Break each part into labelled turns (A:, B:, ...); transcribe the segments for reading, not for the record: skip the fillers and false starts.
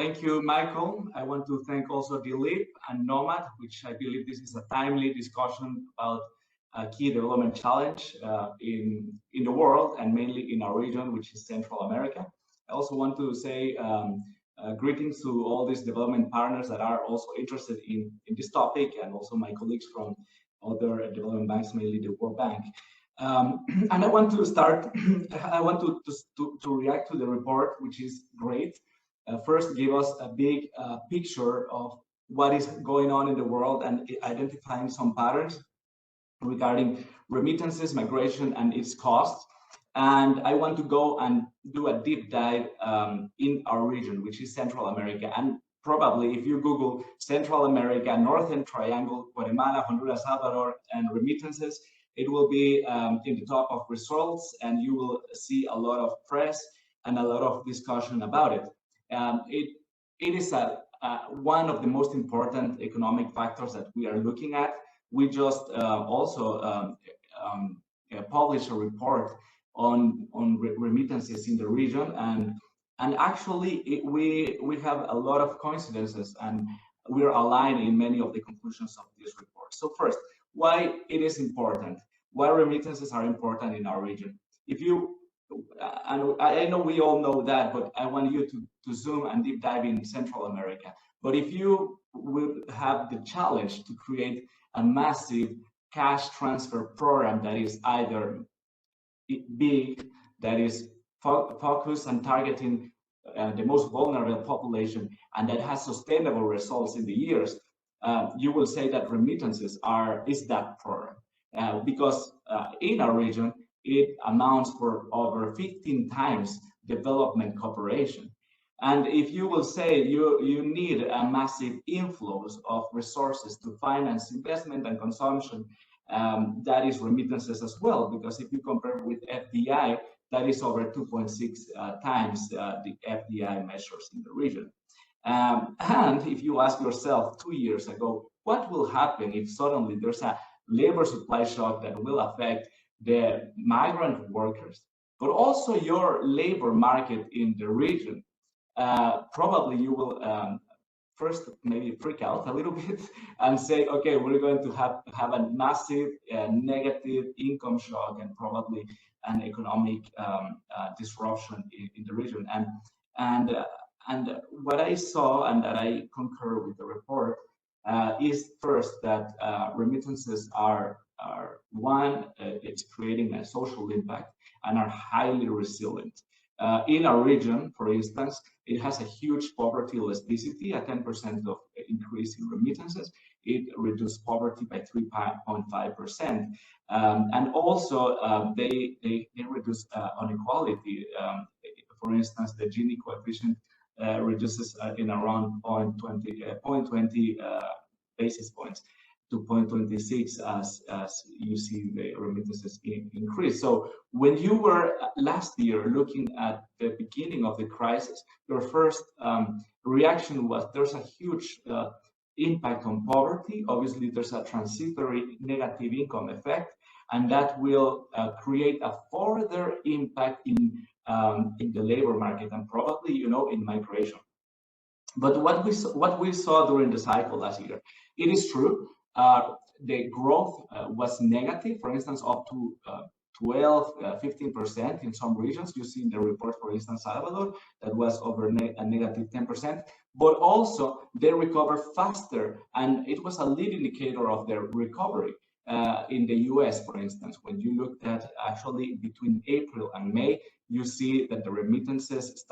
A: Thank you, Michael. I want to thank also Dilip and KNOMAD, which I believe this is a timely discussion about a key development challenge in the world and mainly in our region, which is Central America. I also want to say greetings to all these development partners that are also interested in this topic, and also my colleagues from other development banks, mainly the World Bank. And I want to start, I want to react to the report, which is great. First, give us a big picture of what is going on in the world and identifying some patterns regarding remittances, migration, and its costs. And I want to go and do a deep dive in our region, which is Central America. And probably if you Google Central America, Northern Triangle, Guatemala, Honduras, Salvador, and remittances, it will be in the top of results, and you will see a lot of press and a lot of discussion about it. It is one of the most important economic factors that we are looking at. We just also published a report on remittances in the region, and actually we have a lot of coincidences, and we're aligned in many of the conclusions of this report. So first, why it is important, why remittances are important in our region. If you, and I know we all know that, but I want you to zoom and deep dive in Central America. But if you will have the challenge to create a massive cash transfer program that is either big, that is focused on targeting the most vulnerable population, and that has sustainable results in the years, you will say that remittances is that program. Because in our region, it amounts for over 15 times development cooperation. And if you will say you need a massive inflows of resources to finance investment and consumption, that is remittances as well, because if you compare with FDI, that is over 2.6 times the FDI measures in the region. And if you ask yourself 2 years ago, what will happen if suddenly there's a labor supply shock that will affect the migrant workers, but also your labor market in the region? Probably you will first maybe freak out a little bit and say, okay, we're going to have a massive negative income shock and probably an economic disruption in the region. And what I saw, and that I concur with the report, is first that remittances are one, it's creating a social impact and are highly resilient. In our region, for instance, it has a huge poverty elasticity, a 10% of increase in remittances. It reduced poverty by 3.5%. And also, they reduce inequality. For instance, the Gini coefficient reduces in around 0.20 basis points to 0.26 as you see the remittances increase. So when you were last year looking at the beginning of the crisis, your first reaction was there's a huge impact on poverty. Obviously, there's a transitory negative income effect, and that will create a further impact in the labor market and probably, you know, in migration. But what we saw during the cycle last year, it is true. The growth was negative, for instance, up to 12, 15% in some regions. You see in the report, for instance, Salvador, that was over a negative 10%, but also they recovered faster, and it was a lead indicator of their recovery. In the US, for instance, when you looked at actually between April and May, you see that the remittances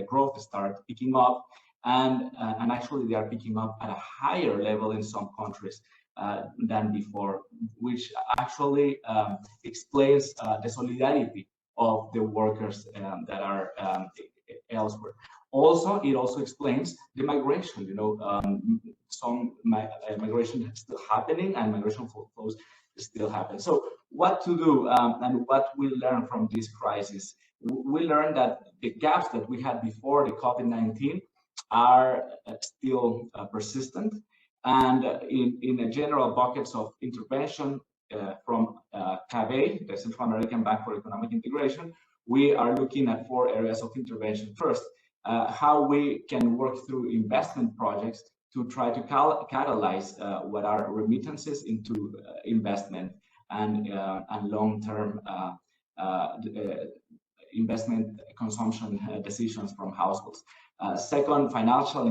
A: growth start picking up, and actually they are picking up at a higher level in some countries than before, which actually explains the solidarity of the workers that are elsewhere. Also, it also explains the migration. You know, some migration is still happening, and migration flows still happen. So, what to do and what we learn from this crisis? We learned that the gaps that we had before the COVID-19 are still persistent. And in the general buckets of intervention from CABE, the Central American Bank for Economic Integration, we are looking at 4 areas of intervention. First, how we can work through investment projects to try to catalyze what are remittances into investment and long-term investment consumption decisions from households. Second, financial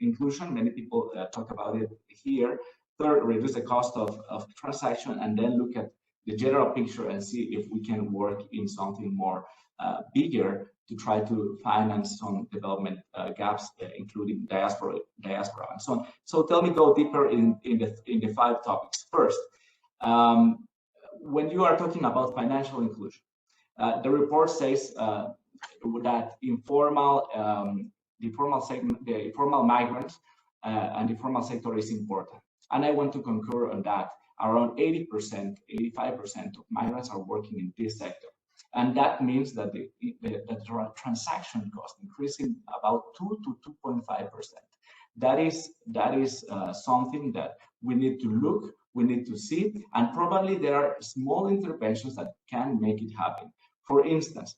A: inclusion. Many people talk about it here. Third, reduce the cost of transaction, and then look at the general picture and see if we can work in something more bigger to try to finance some development gaps, including diaspora and so on. So tell me, go deeper in the 5 topics. First, when you are talking about financial inclusion, the report says that the informal migrants and the formal sector is important, and I want to concur on that. Around 80%, 85% of migrants are working in this sector. And that means that the transaction cost increasing about 2 to 2.5%. That is something that we need to look, we need to see, and probably there are small interventions that can make it happen. For instance,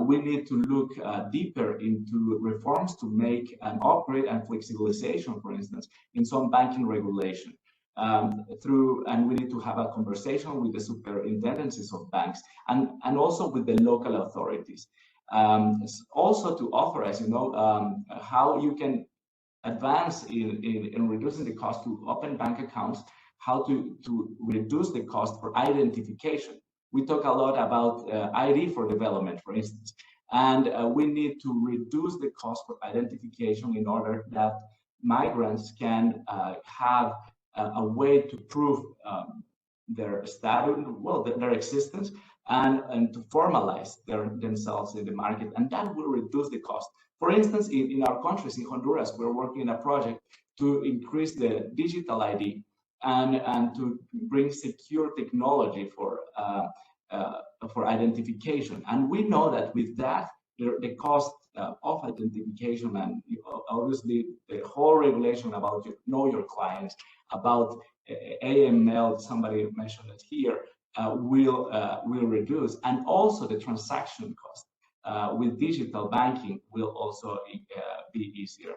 A: we need to look deeper into reforms to make an upgrade and flexibilization, for instance, in some banking regulation. And we need to have a conversation with the superintendencies of banks and also with the local authorities. Also to offer, as you know, how you can advance in reducing the cost to open bank accounts, how to reduce the cost for identification. We talk a lot about ID for development, for instance, and we need to reduce the cost for identification in order that migrants can have a way to prove their status, well, their existence, and to formalize themselves in the market, and that will reduce the cost. For instance, in our countries, in Honduras, we're working on a project to increase the digital ID and to bring secure technology for identification. And we know that with that, the cost of identification and obviously the whole regulation about know your clients, about AML, somebody mentioned it here, will reduce, and also the transaction cost with digital banking will also be easier.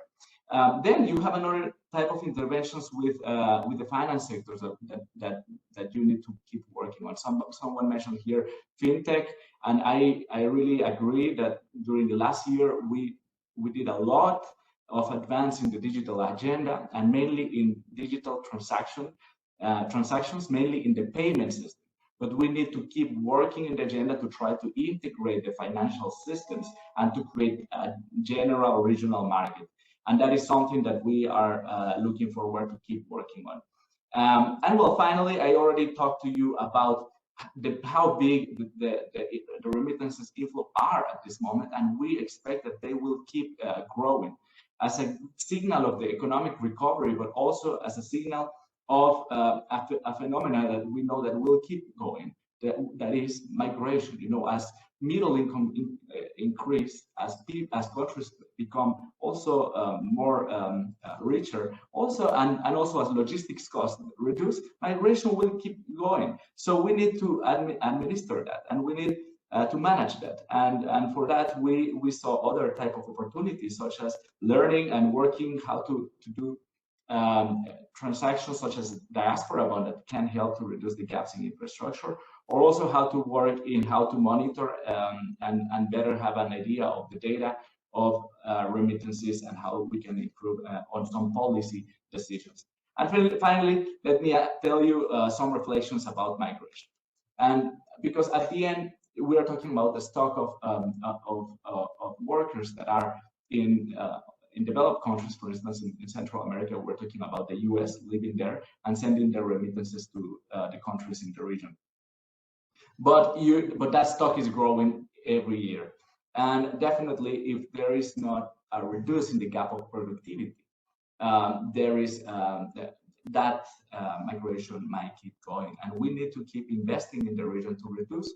A: Then you have another type of interventions with the finance sectors that you need to keep working on. Someone mentioned here Fintech, and I really agree that during the last year we did a lot of advance in the digital agenda, and mainly in digital transactions, mainly in the payment system. But we need to keep working in the agenda to try to integrate the financial systems and to create a general regional market. And that is something that we are looking forward to keep working on. And well, finally, I already talked to you about how big the remittances inflow are at this moment, and we expect that they will keep growing as a signal of the economic recovery, but also as a signal of a phenomenon that we know that will keep going. That is migration. You know, as middle income increase, as countries become also more richer, also and also as logistics costs reduce, migration will keep going. So we need to administer that, and we need to manage that, and for that we saw other type of opportunities, such as learning and working how to do transactions such as diaspora bond that can help to reduce the gaps in infrastructure, or also how to work in how to monitor and better have an idea of the data of remittances and how we can improve on some policy decisions. And finally, let me tell you some reflections about migration. And because at the end, we are talking about the stock of workers that are in developed countries, for instance, in Central America. We're talking about the US living there and sending their remittances to the countries in the region. But that stock is growing every year. And definitely, if there is not a reducing the gap of productivity, there is that migration might keep going. And we need to keep investing in the region to reduce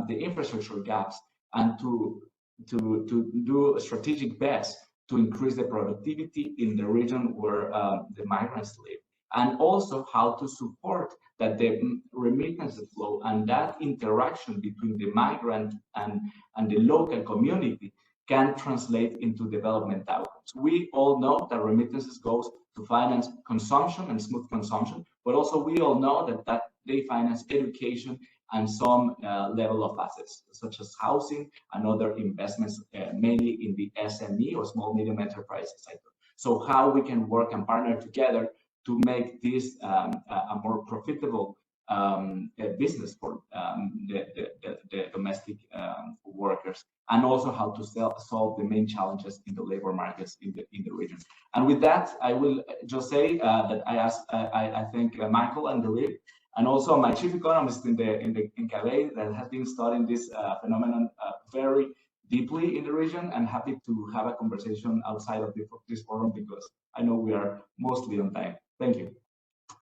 A: the infrastructure gaps and to do strategic bets to increase the productivity in the region where the migrants live, and also how to support that the remittance flow and that interaction between the migrant and the local community can translate into development outcomes. We all know that remittances goes to finance consumption and smooth consumption, but also we all know that they finance education and some level of assets, such as housing and other investments, mainly in the SME or small medium enterprise sector. So how we can work and partner together to make this a more profitable business for the domestic workers, and also how to solve the main challenges in the labor markets in the region. And with that, I will just say that I thank Michael and Dilip, and also my chief economist in Calais that has been studying this phenomenon very deeply in the region, and happy to have a conversation outside of this forum because I know we are mostly on time. Thank you.